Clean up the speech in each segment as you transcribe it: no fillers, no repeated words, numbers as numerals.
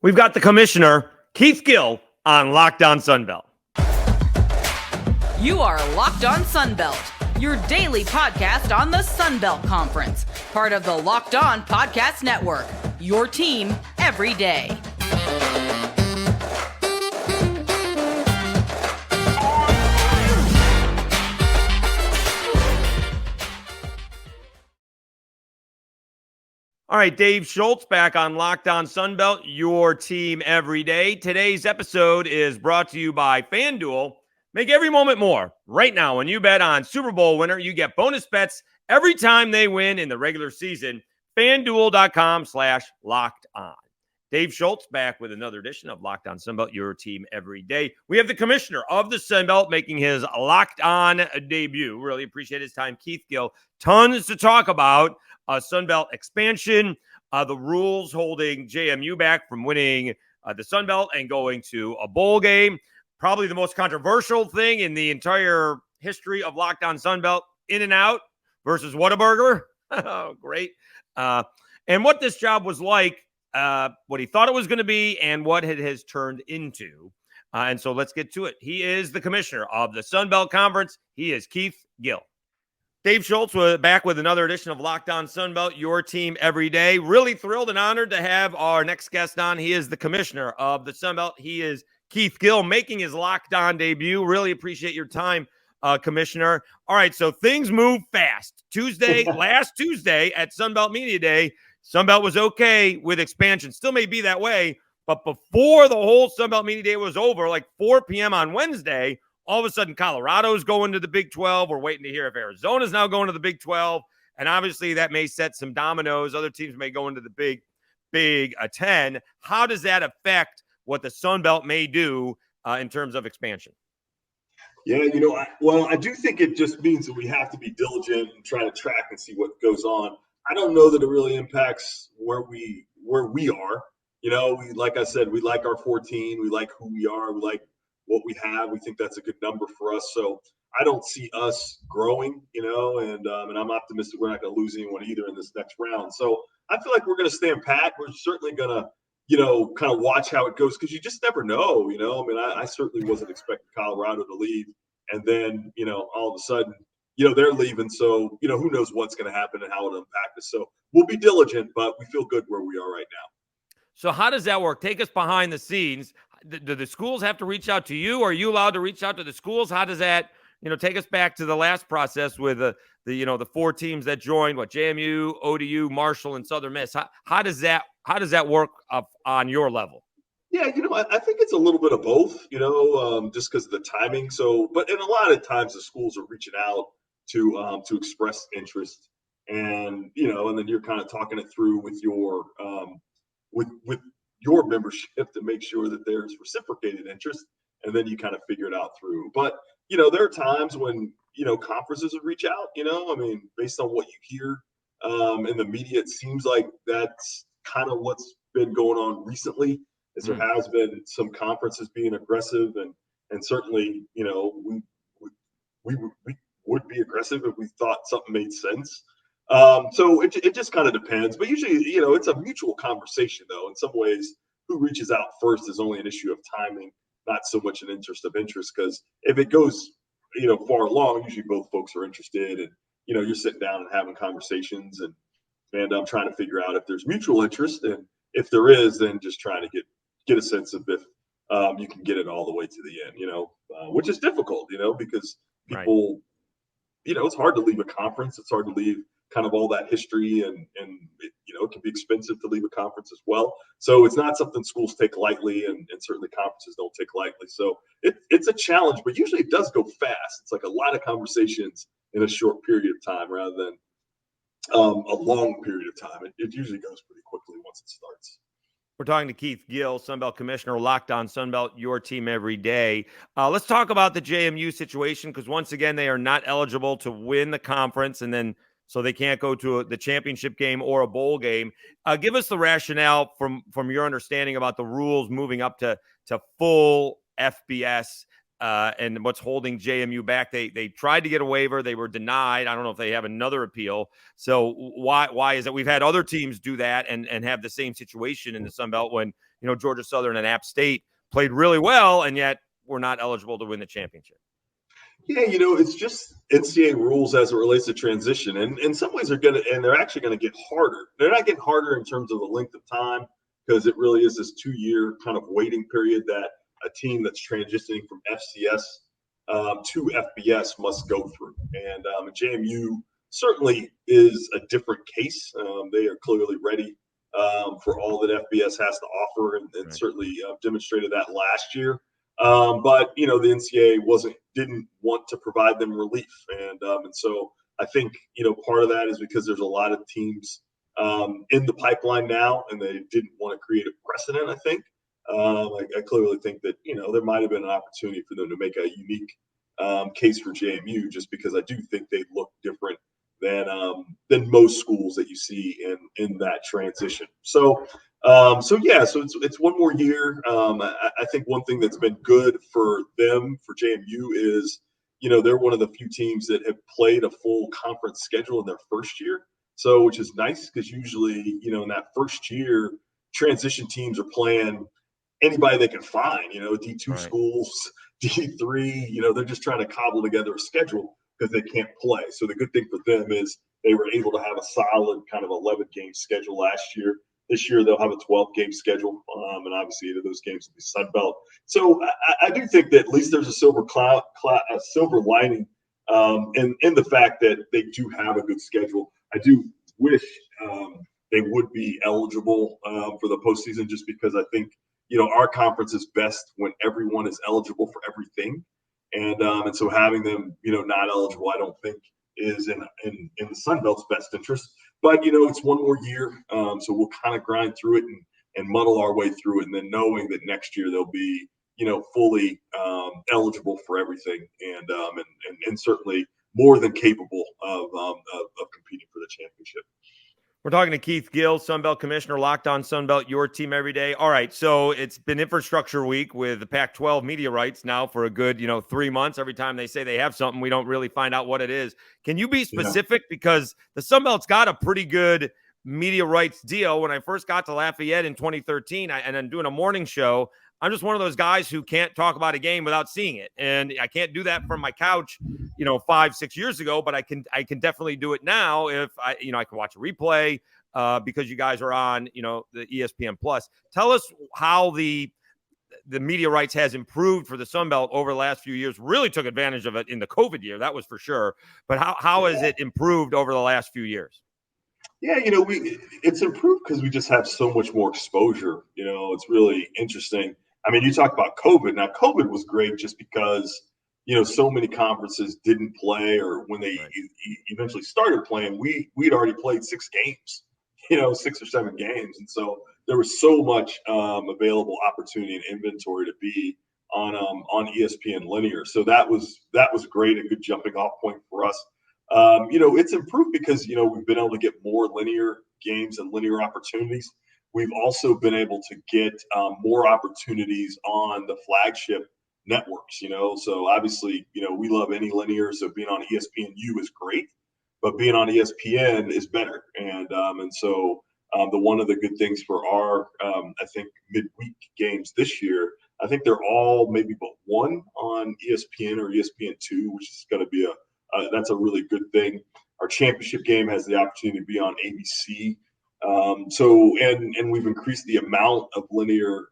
We've got the commissioner, Keith Gill, on Locked On Sunbelt. You are Locked On Sunbelt, your daily podcast on the Sunbelt Conference, part of the Locked On Podcast Network, your team every day. All right, Dave Schultz back on Locked On Sunbelt, your team every day. Today's episode is brought to you by FanDuel. Make every moment more. Right now, when you bet on Super Bowl winner, you get bonus bets every time they win in the regular season. FanDuel.com/locked on. Dave Schultz back with another edition of Locked On Sunbelt, your team every day. We have the commissioner of the Sunbelt making his Locked On debut. Really appreciate his time, Keith Gill. Tons to talk about. Sunbelt expansion, the rules holding JMU back from winning the Sunbelt and going to a bowl game. Probably the most controversial thing in the entire history of Locked On Sunbelt, In-N-Out versus Whataburger. Oh, great. And what this job was like, what he thought it was going to be, and what it has turned into. And so let's get to it. He is the commissioner of the Sunbelt Conference. He is Keith Gill. Dave Schultz was back with another edition of Locked On Sunbelt, your team every day. Really thrilled and honored to have our next guest on. He is the commissioner of the Sunbelt. He is Keith Gill, making his Locked On debut. Really appreciate your time, Commissioner. All right, so things move fast. Last Tuesday at Sunbelt Media Day, Sunbelt was okay with expansion. Still may be that way, but before the whole Sunbelt Media Day was over, like 4 p.m. on Wednesday, all of a sudden, Colorado's going to the Big 12. We're waiting to hear if Arizona's now going to the Big 12. And obviously, that may set some dominoes. Other teams may go into the Big 10. How does that affect what the Sun Belt may do in terms of expansion? Yeah, I do think it just means that we have to be diligent and try to track and see what goes on. I don't know that it really impacts where we are. Like I said, we like our 14. We like who we are. We like what we have. We think that's a good number for us. So I don't see us growing, and I'm optimistic we're not going to lose anyone either in this next round. So I feel like we're going to stand pat. We're certainly going to, kind of watch how it goes because you just never know, I certainly wasn't expecting Colorado to leave. And then, all of a sudden, they're leaving. So, who knows what's going to happen and how it'll impact us. So we'll be diligent, but we feel good where we are right now. So how does that work? Take us behind the scenes. Do the schools have to reach out to you? Are you allowed to reach out to the schools? How does that, take us back to the last process with the 4 teams that joined, JMU, ODU, Marshall, and Southern Miss. How does that work up on your level? Yeah, I think it's a little bit of both, just because of the timing. So, but in a lot of times the schools are reaching out to express interest, and and then you're kind of talking it through with your with your membership to make sure that there's reciprocated interest, and then you kind of figure it out through. But there are times when conferences would reach out. Based on what you hear in the media, it seems like that's kind of what's been going on recently. As there has been some conferences being aggressive, and certainly we would be aggressive if we thought something made sense. So it just kind of depends, but usually, it's a mutual conversation though. In some ways, who reaches out first is only an issue of timing, not so much an interest. Because if it goes, far along, usually both folks are interested, and, you're sitting down and having conversations and I'm trying to figure out if there's mutual interest. And if there is, then just trying to get a sense of if you can get it all the way to the end, which is difficult, because people, it's hard to leave a conference. It's hard to leave kind of all that history, and it can be expensive to leave a conference as well. So it's not something schools take lightly, and certainly conferences don't take lightly. So it's a challenge, but usually it does go fast. It's like a lot of conversations in a short period of time rather than a long period of time. It usually goes pretty quickly once it starts. We're talking to Keith Gill, Sunbelt Commissioner, Locked On Sunbelt, your team every day. Let's talk about the JMU situation, because once again, they are not eligible to win the conference, and then so they can't go to the championship game or a bowl game. Give us the rationale from your understanding about the rules moving up to full FBS and what's holding JMU back. They tried to get a waiver. They were denied. I don't know if they have another appeal. So why is it? We've had other teams do that and have the same situation in the Sun Belt when Georgia Southern and App State played really well, and yet we're not eligible to win the championship. Yeah, it's just NCAA rules as it relates to transition. And in some ways they're actually going to get harder. They're not getting harder in terms of the length of time, because it really is this 2-year kind of waiting period that a team that's transitioning from FCS to FBS must go through. And JMU certainly is a different case. They are clearly ready for all that FBS has to offer, and Right. certainly demonstrated that last year. But the NCAA didn't want to provide them relief, and so I think part of that is because there's a lot of teams in the pipeline now, and they didn't want to create a precedent. I think I clearly think that there might have been an opportunity for them to make a unique case for JMU, just because I do think they look different than most schools that you see in that transition. So it's one more year. I think one thing that's been good for them, for JMU, is they're one of the few teams that have played a full conference schedule in their first year. So, which is nice, because usually in that first year, transition teams are playing anybody they can find. D2 Right. schools, D3. They're just trying to cobble together a schedule because they can't play. So the good thing for them is they were able to have a solid kind of 11-game schedule last year. This year they'll have a 12-game schedule, and obviously 8 of those games will be Sun Belt. So I do think that at least there's a silver lining in the fact that they do have a good schedule. I do wish they would be eligible for the postseason, just because I think our conference is best when everyone is eligible for everything, and so having them not eligible, I don't think is in the Sun Belt's best interest. But it's one more year, so we'll kind of grind through it and muddle our way through it, and then knowing that next year they'll be fully eligible for everything, and certainly more than capable of competing for the championship. We're talking to Keith Gill, Sunbelt Commissioner, Locked On Sunbelt, your team every day. All right, so it's been Infrastructure Week with the Pac-12 media rights now for a good 3 months. Every time they say they have something, we don't really find out what it is. Can you be specific? Yeah. Because the Sunbelt's got a pretty good media rights deal. When I first got to Lafayette in 2013, and I'm doing a morning show, I'm just one of those guys who can't talk about a game without seeing it. And I can't do that from my couch, 5-6 years ago, but I can definitely do it now if I can watch a replay because you guys are on, the ESPN Plus. Tell us how the media rights has improved for the Sun Belt over the last few years. Really took advantage of it in the COVID year, that was for sure. But how has it improved over the last few years? Yeah, it's improved because we just have so much more exposure. It's really interesting. I mean, you talk about COVID. Now, COVID was great just because, so many conferences didn't play, or when they eventually started playing, we'd already played 6 games, 6 or 7 games. And so there was so much available opportunity and inventory to be on ESPN linear. So that was great, a good jumping off point for us. It's improved because, we've been able to get more linear games and linear opportunities. We've also been able to get more opportunities on the flagship networks, so obviously, we love any linear. So being on ESPNU is great, but being on ESPN is better. And so one of the good things for our, I think, midweek games this year, I think they're all maybe but one on ESPN or ESPN2, which is going to be that's a really good thing. Our championship game has the opportunity to be on ABC. And we've increased the amount of linear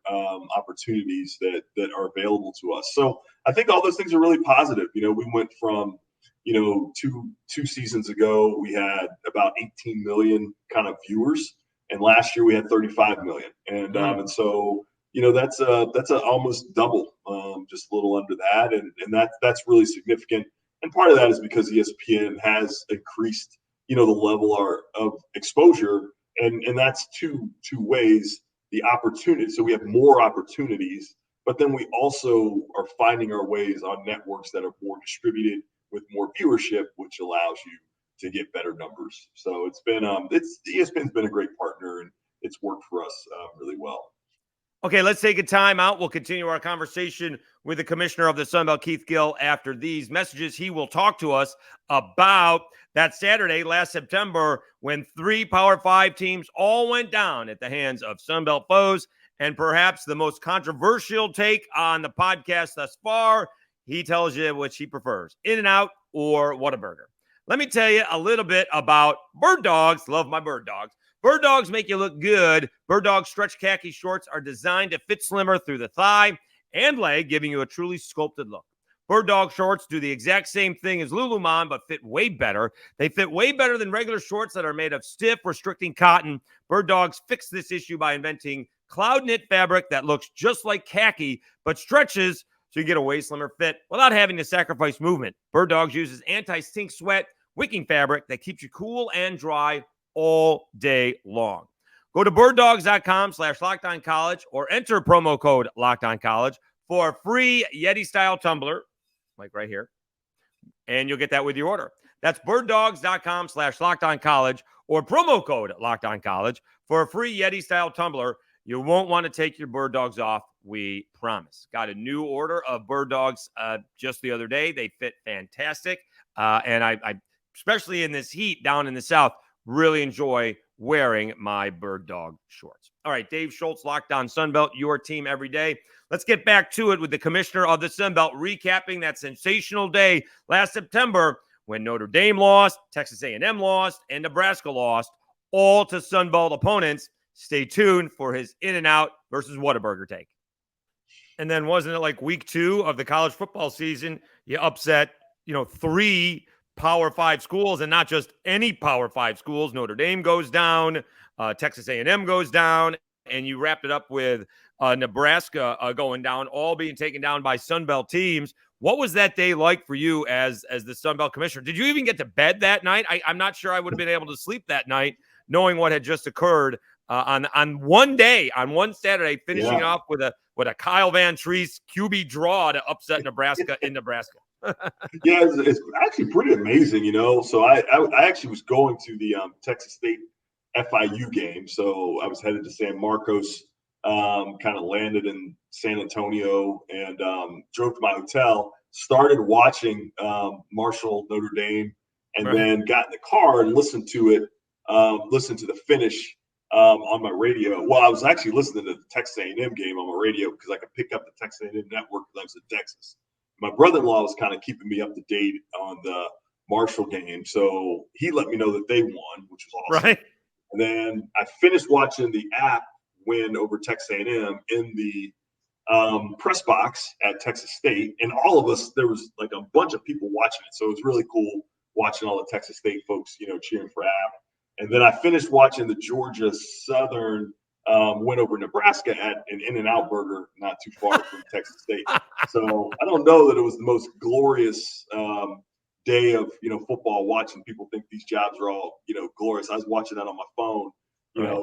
opportunities that are available to us. So I think all those things are really positive. We went from, two seasons ago, we had about 18 million kind of viewers, and last year we had 35 million. And so, that's almost double, just a little under that. And that's really significant. And part of that is because ESPN has increased, the level of exposure, and that's two ways, the opportunity. So we have more opportunities, but then we also are finding our ways on networks that are more distributed with more viewership, which allows you to get better numbers. So it's been ESPN's been a great partner, and it's worked for us really well. Okay, let's take a time out. We'll continue our conversation with the commissioner of the Sun Belt, Keith Gill, after these messages. He will talk to us about that Saturday last September when 3 Power 5 teams all went down at the hands of Sun Belt foes. and perhaps the most controversial take on the podcast thus far. He tells you which he prefers, In-N-Out or Whataburger. Let me tell you a little bit about Birddogs. Love my Birddogs. Birddogs make you look good. Birddogs stretch khaki shorts are designed to fit slimmer through the thigh and leg, giving you a truly sculpted look. Birddog shorts do the exact same thing as Lululemon, but fit way better. They fit way better than regular shorts that are made of stiff, restricting cotton. Birddogs fixed this issue by inventing cloud knit fabric that looks just like khaki, but stretches so you get a way slimmer fit without having to sacrifice movement. Birddogs uses anti-stink sweat wicking fabric that keeps you cool and dry all day long. Go to birddogs.com/LockedOnCollege or enter promo code LockedOnCollege for a free Yeti-style tumbler, like right here, and you'll get that with your order. That's birddogs.com/LockedOnCollege or promo code LockedOnCollege for a free Yeti-style tumbler. You won't want to take your Birddogs off, we promise. Got a new order of Birddogs just the other day. They fit fantastic, and I, especially in this heat down in the South, really enjoy wearing my Birddog shorts. All right, Dave Schultz, Locked On Sunbelt, your team every day. Let's get back to it with the commissioner of the Sunbelt recapping that sensational day last September when Notre Dame lost, Texas A&M lost, and Nebraska lost, all to Sunbelt opponents. Stay tuned for his In-N-Out versus Whataburger take. And then wasn't it like week 2 of the college football season, you upset, 3 Power 5 schools, and not just any Power 5 schools. Notre Dame goes down, Texas A&M goes down, and you wrapped it up with Nebraska going down, all being taken down by Sunbelt teams. What was that day like for you as the Sunbelt commissioner? Did you even get to bed that night? I'm not sure I would have been able to sleep that night, knowing what had just occurred on one day, on one Saturday, finishing off with a Kyle Van Treese QB draw to upset Nebraska in Nebraska. Yeah, it's actually pretty amazing, So I actually was going to the Texas State FIU game. So I was headed to San Marcos, kind of landed in San Antonio and drove to my hotel, started watching Marshall Notre Dame, and then got in the car and listened to it, listened to the finish on my radio. Well, I was actually listening to the Texas A&M game on my radio because I could pick up the Texas A&M network because I was in Texas. My brother-in-law was kind of keeping me up to date on the Marshall game, so he let me know that they won, which was awesome. Right. And then I finished watching the app win over Texas A&M in the press box at Texas State, and all of us, there was like a bunch of people watching it, so it was really cool watching all the Texas State folks, cheering for App. And then I finished watching the Georgia Southern win over Nebraska at an In-N-Out burger not too far from Texas State. So I don't know that it was the most glorious day of football. Watching people think these jobs are all glorious. I was watching that on my phone,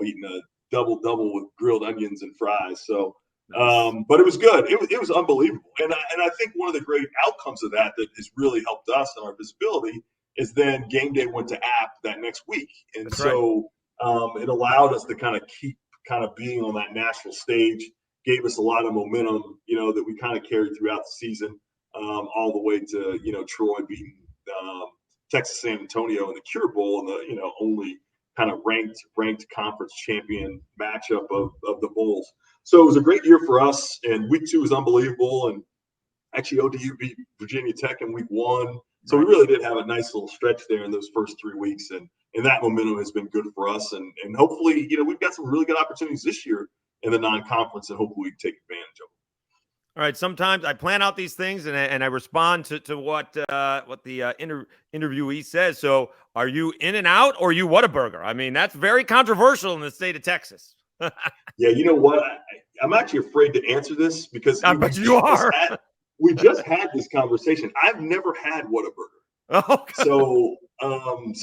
eating a double with grilled onions and fries. So, but it was good. It was unbelievable. And I think one of the great outcomes of that has really helped us in our visibility is then game day went to App that next week, and it allowed us to kind of keep being on that national stage, gave us a lot of momentum, that we kind of carried throughout the season, all the way to, Troy beating Texas San Antonio in the Cure Bowl and the, only kind of ranked conference champion matchup of the Bulls. So it was a great year for us, and week 2 was unbelievable. And actually ODU beat Virginia Tech in week 1. So we really did have a nice little stretch there in those first 3 weeks. And that momentum has been good for us. And hopefully, we've got some really good opportunities this year in the non-conference, and hopefully we can take advantage of them. All right. Sometimes I plan out these things and I respond to what the interviewee says. So are you In-N-Out or are you Whataburger? I mean, that's very controversial in the state of Texas. Yeah. You know what? I'm actually afraid to answer this because we just had this conversation. I've never had Whataburger. Okay. So and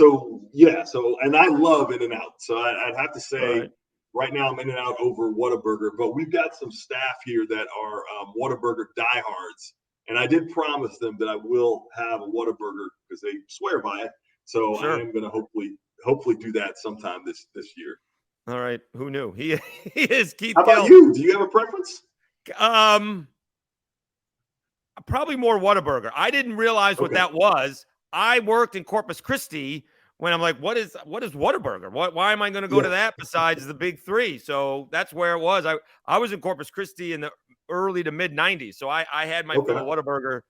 I love In-N-Out. So I'd have to say right now I'm In-N-Out over Whataburger, but we've got some staff here that are Whataburger diehards. And I did promise them that I will have a Whataburger because they swear by it. So I am going to hopefully do that sometime this year. All right. Who knew? He is Keith How about you? Do you have a preference? Probably more Whataburger. I didn't realize what that was. I worked in Corpus Christi when I'm like, what is Whataburger? Why am I going to go to that besides the big three? So that's where it was. I was in Corpus Christi in the early to mid 90s. So I had my fill of Whataburger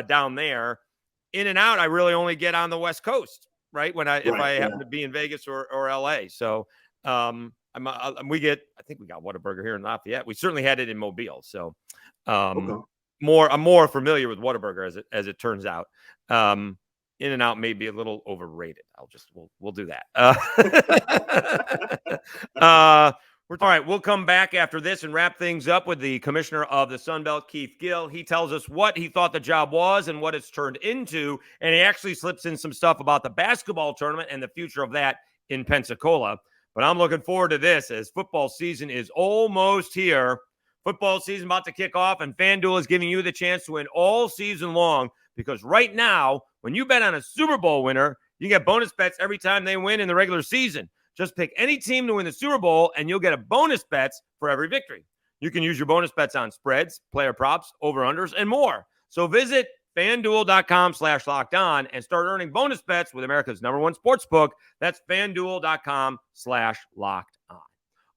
down there. In and out, I really only get on the West Coast, right? If I happen to be in Vegas or LA. So I think we got Whataburger here in Lafayette. We certainly had it in Mobile. So I'm more familiar with Whataburger as it turns out. In and out may be a little overrated. We'll do that. All right, we'll come back after this and wrap things up with the commissioner of the Sun Belt, Keith Gill. He tells us what he thought the job was and what it's turned into, and he actually slips in some stuff about the basketball tournament and the future of that in Pensacola. But I'm looking forward to this as football season is almost here. Football season about to kick off, and FanDuel is giving you the chance to win all season long because right now, when you bet on a Super Bowl winner, you get bonus bets every time they win in the regular season. Just pick any team to win the Super Bowl, and you'll get a bonus bets for every victory. You can use your bonus bets on spreads, player props, over-unders, and more. So visit FanDuel.com/lockedon and start earning bonus bets with America's #1 sportsbook. That's FanDuel.com/lockedon.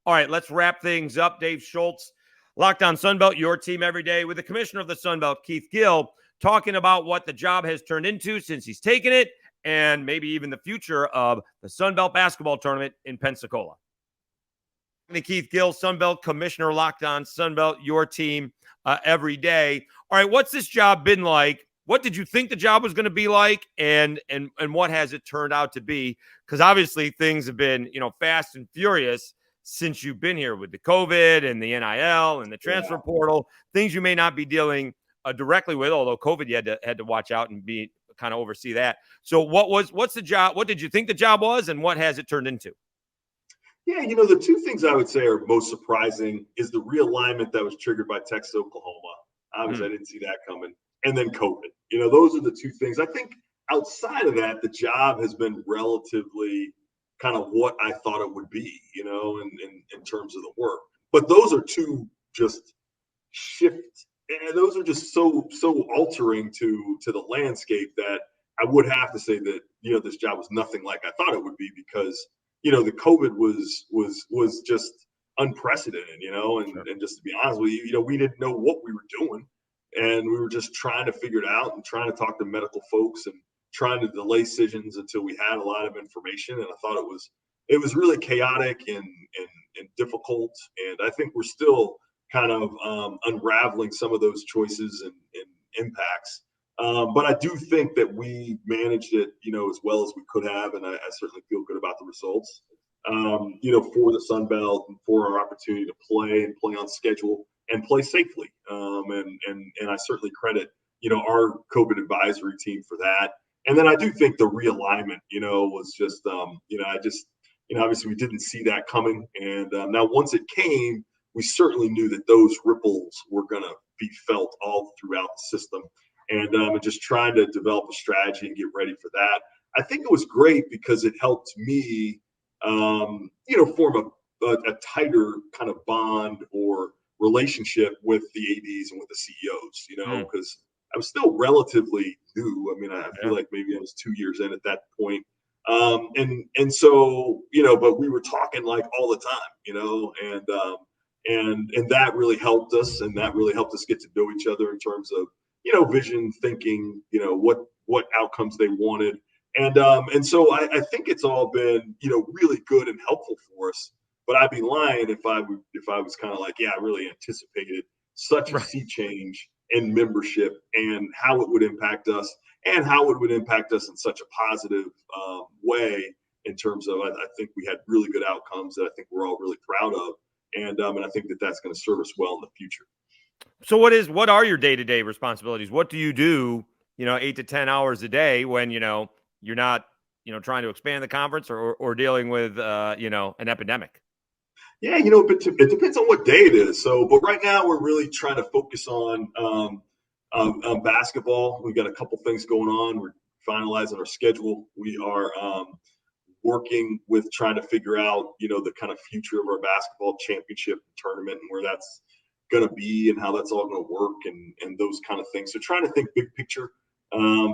All right, let's wrap things up. Dave Schultz, Locked On Sunbelt, your team every day, with the commissioner of the Sunbelt, Keith Gill, talking about what the job has turned into since he's taken it, and maybe even the future of the Sun Belt basketball tournament in Pensacola. Keith Gill, Sun Belt commissioner, Locked On Sun Belt, your team every day. All right, what's this job been like? What did you think the job was going to be like, and what has it turned out to be? Because obviously things have been, fast and furious since you've been here with the COVID and the NIL and the transfer portal, things you may not be dealing directly with, although COVID you had to watch out and be kind of oversee that. So what's the job? What did you think the job was, and what has it turned into? Yeah, the two things I would say are most surprising is the realignment that was triggered by Texas, Oklahoma. Obviously, I didn't see that coming. And then COVID. Those are the two things. I think outside of that, the job has been relatively kind of what I thought it would be, in terms of the work. But those are two just shifts. And those are just so altering to the landscape that I would have to say that this job was nothing like I thought it would be because the COVID was just unprecedented, and just to be honest with you, we didn't know what we were doing, and we were just trying to figure it out and trying to talk to medical folks and trying to delay decisions until we had a lot of information. And I thought it was really chaotic and difficult, and I think we're still kind of unraveling some of those choices and impacts. But I do think that we managed it, as well as we could have, and I certainly feel good about the results. For the Sun Belt and for our opportunity to play on schedule and play safely. And I certainly credit, our COVID advisory team for that. And then I do think the realignment, was just, obviously we didn't see that coming. And now once it came, we certainly knew that those ripples were going to be felt all throughout the system. And just trying to develop a strategy and get ready for that. I think it was great because it helped me, form a tighter kind of bond or relationship with the ADs and with the CEOs, because I was still relatively new. I mean, I feel like maybe I was 2 years in at that point. And so, but we were talking like all the time, and that really helped us, and that really helped us get to know each other in terms of, vision, thinking, what outcomes they wanted. And so I think it's all been, really good and helpful for us. But I'd be lying if I was kind of like, I really anticipated such a sea change in membership and how it would impact us and how it would impact us in such a positive way in terms of, I think we had really good outcomes that I think we're all really proud of. And I think that that's going to serve us well in the future. So what are your day-to-day responsibilities? What do you do, 8 to 10 hours a day when, you're not, trying to expand the conference or dealing with, an epidemic? Yeah, it depends on what day it is. So, but right now we're really trying to focus on basketball. We've got a couple things going on. We're finalizing our schedule. We are working with trying to figure out, the kind of future of our basketball championship tournament and where that's going to be and how that's all going to work and those kind of things. So trying to think big picture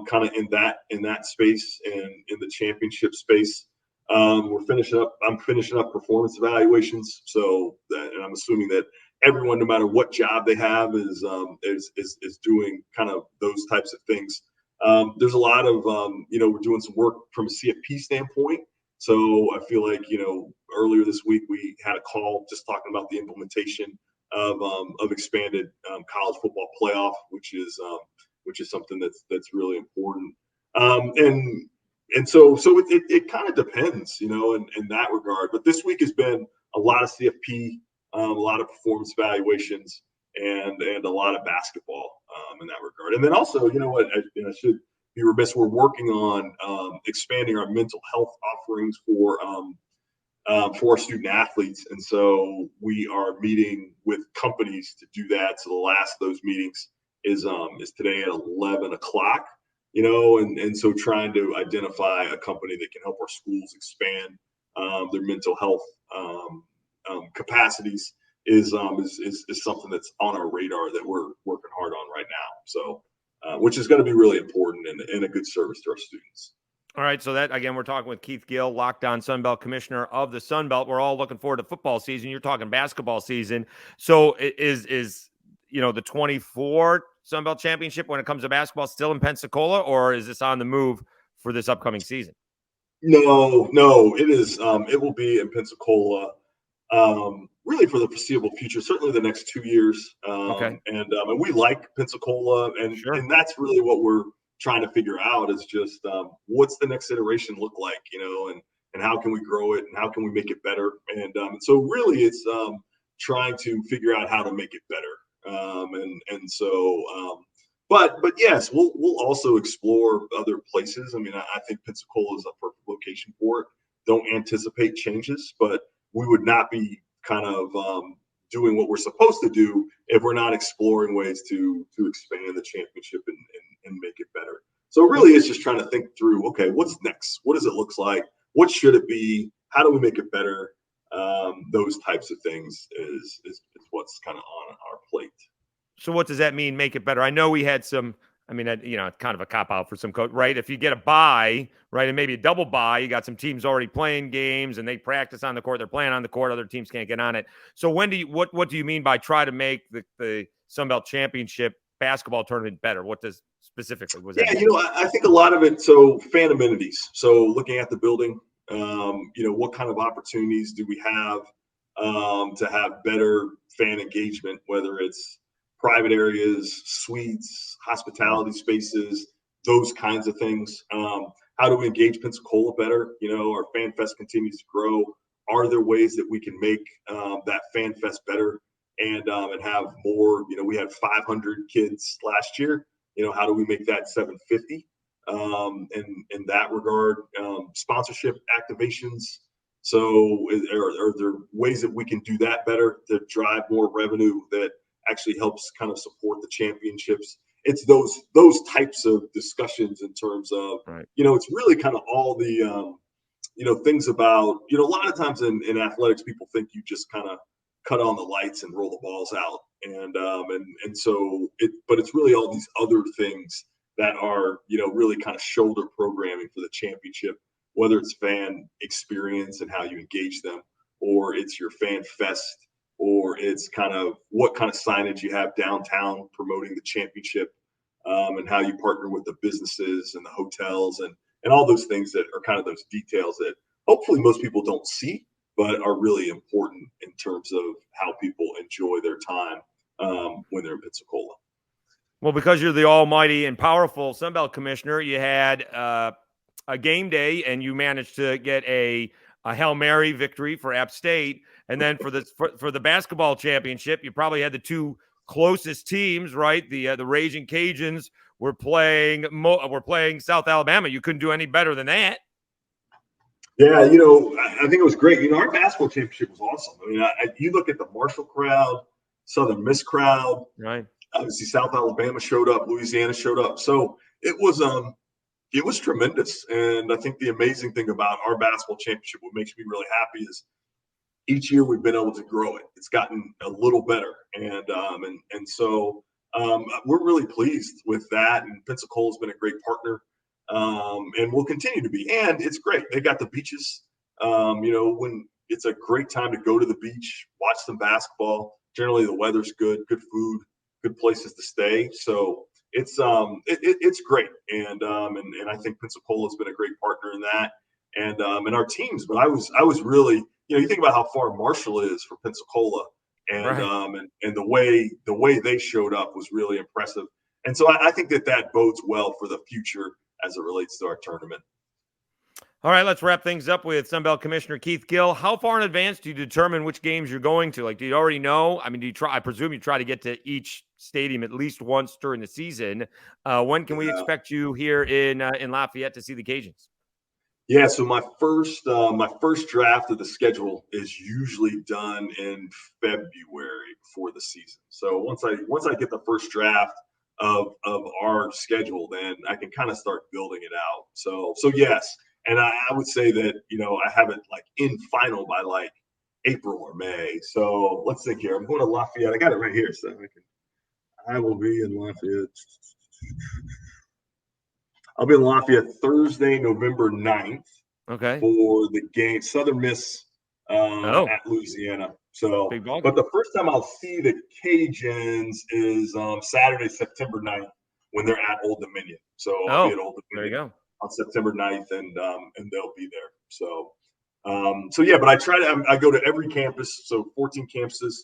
kind of in that space and in the championship space. I'm finishing up performance evaluations. And I'm assuming that everyone, no matter what job they have, is doing kind of those types of things. There's a lot of, we're doing some work from a CFP standpoint. So I feel like, earlier this week we had a call just talking about the implementation of expanded college football playoff, which is something that's really important. And so it kind of depends, in that regard. But this week has been a lot of CFP, a lot of performance evaluations, and a lot of basketball in that regard. And then also, I should be remiss, we're working on expanding our mental health offerings for our student athletes. And so we are meeting with companies to do that. So the last of those meetings is today at 11 o'clock. And so trying to identify a company that can help our schools expand their mental health capacities is something that's on our radar that we're working hard on right now. So, which is going to be really important and a good service to our students. All right, so that, again, we're talking with Keith Gill, Locked On Sunbelt Commissioner of the Sunbelt. We're all looking forward to football season. You're talking basketball season. So is the 24 Sunbelt Championship when it comes to basketball still in Pensacola, or is this on the move for this upcoming season? No, it is. It will be in Pensacola, really for the foreseeable future. Certainly the next 2 years. Okay. And we like Pensacola, and Sure. and that's really what we're trying to figure out is just what's the next iteration look like, and how can we grow it and how can we make it better. And so really it's trying to figure out how to make it better. But yes, we'll also explore other places. I mean, I think Pensacola is a perfect location for it. Don't anticipate changes, but we would not be kind of doing what we're supposed to do if we're not exploring ways to expand the championship and make it better. So really it's just trying to think through, okay, what's next? What does it look like? What should it be? How do we make it better? Those types of things is what's kind of on our plate. So what does that mean, make it better? I know we had some, kind of a cop-out for some coach, right? If you get a bye, right, and maybe a double bye, you got some teams already playing games and they practice on the court, they're playing on the court, other teams can't get on it. So what do you mean by try to make the Sunbelt Championship basketball tournament better? What does specifically was that? Yeah, I think a lot of it, so fan amenities. So looking at the building, what kind of opportunities do we have to have better fan engagement, whether it's private areas, suites, hospitality spaces, those kinds of things. How do we engage Pensacola better? Our Fan Fest continues to grow. Are there ways that we can make that Fan Fest better and have more? We had 500 kids last year. How do we make that 750? In that regard, sponsorship activations. So are there ways that we can do that better to drive more revenue that actually helps kind of support the championships? It's those types of discussions in terms of, right. It's really kind of all the, things about, a lot of times in athletics, people think you just kind of cut on the lights and roll the balls out. But it's really all these other things that are, really kind of shoulder programming for the championship, whether it's fan experience and how you engage them, or it's your Fan Fest, or it's kind of what kind of signage you have downtown promoting the championship, and how you partner with the businesses and the hotels and all those things that are kind of those details that hopefully most people don't see, but are really important in terms of how people enjoy their time when they're in Pensacola. Well, because you're the almighty and powerful Sunbelt Commissioner, you had a game day and you managed to get a Hail Mary victory for App State. And then for the basketball championship, you probably had the two closest teams, right? The Raging Cajuns were playing South Alabama. You couldn't do any better than that. Yeah, I think it was great. Our basketball championship was awesome. I mean, you look at the Marshall crowd, Southern Miss crowd, right? Obviously, South Alabama showed up, Louisiana showed up. So it was tremendous. And I think the amazing thing about our basketball championship, what makes me really happy, is each year we've been able to grow it. It's gotten a little better. And so we're really pleased with that. And Pensacola's been a great partner, and will continue to be. And it's great. They got the beaches. When it's a great time to go to the beach, watch some basketball. Generally, the weather's good food, good places to stay. So it's great. And I think Pensacola's been a great partner in that. And our teams. But I was really, you think about how far Marshall is for Pensacola. And Right. and the way they showed up was really impressive. And so I think that bodes well for the future as it relates to our tournament. All right, let's wrap things up with Sunbelt Commissioner Keith Gill. How far in advance do you determine which games you're going to? Like, do you already know? I mean, I presume you try to get to each stadium at least once during the season. When can we Yeah. expect you here in Lafayette to see the Cajuns? Yeah, so my first draft of the schedule is usually done in February before the season. So once I get the first draft of our schedule, then I can kind of start building it out. So yes, and I would say that I have it like in final by like April or May. So let's think here. I'm going to Lafayette. I got it right here, so I will be in Lafayette. I'll be in Lafayette Thursday, November 9th Okay. for the game, Southern Miss at Louisiana. So, Big ball but game. the first time I'll see the Cajuns is Saturday, September 9th when they're at Old Dominion. So I'll be at Old There you Dominion go. on September 9th, and they'll be there. So, yeah, but I go to every campus, so 14 campuses.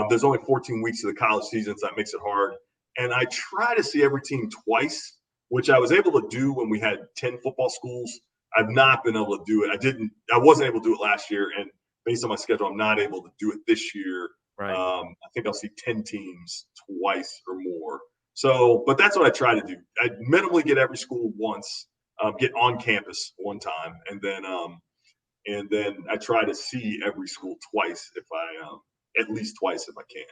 There's only 14 weeks of the college season, so that makes it hard. And I try to see every team twice, which I was able to do when we had 10 football schools. I've not been able to do it. I wasn't able to do it last year. And based on my schedule, I'm not able to do it this year. Right. I think I'll see 10 teams twice or more. So, but that's what I try to do. I minimally get every school once, get on campus one time. And then I try to see every school twice at least twice if I can.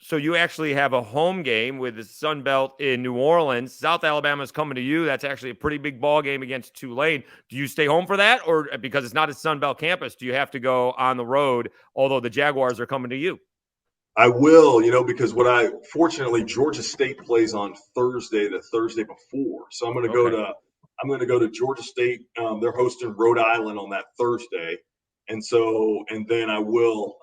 So you actually have a home game with the Sun Belt in New Orleans. South Alabama's coming to you. That's actually a pretty big ball game against Tulane. Do you stay home for that, or because it's not a Sun Belt campus, do you have to go on the road? Although the Jaguars are coming to you. I will, because fortunately Georgia State plays on Thursday, the Thursday before. So I'm going to go to Georgia State. They're hosting Rhode Island on that Thursday. And then I will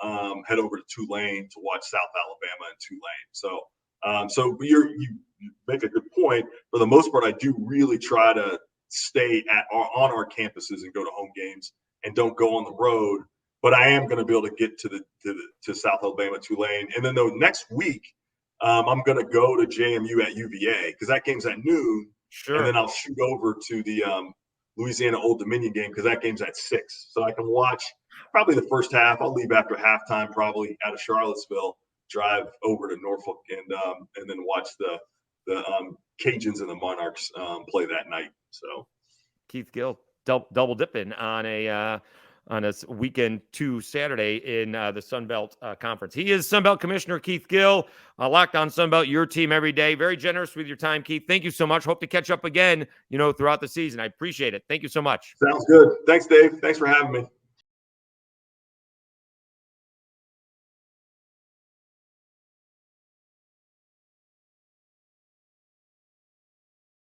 head over to Tulane to watch South Alabama and Tulane. So you make a good point. For the most part, I do really try to stay on our campuses and go to home games and don't go on the road. But I am going to be able to get to South Alabama, Tulane, and then next week I'm going to go to JMU at UVA because that game's at noon. Sure. And then I'll shoot over to the Louisiana Old Dominion game because that game's at 6. So I can watch probably the first half. I'll leave after halftime, probably out of Charlottesville, drive over to Norfolk, and then watch the Cajuns and the Monarchs play that night. So Keith Gill double dipping on a weekend to Saturday in the Sun Belt Conference. He is Sun Belt Commissioner Keith Gill, Locked On Sun Belt, your team every day. Very generous with your time, Keith. Thank you so much. Hope to catch up again, throughout the season. I appreciate it. Thank you so much. Sounds good. Thanks, Dave. Thanks for having me.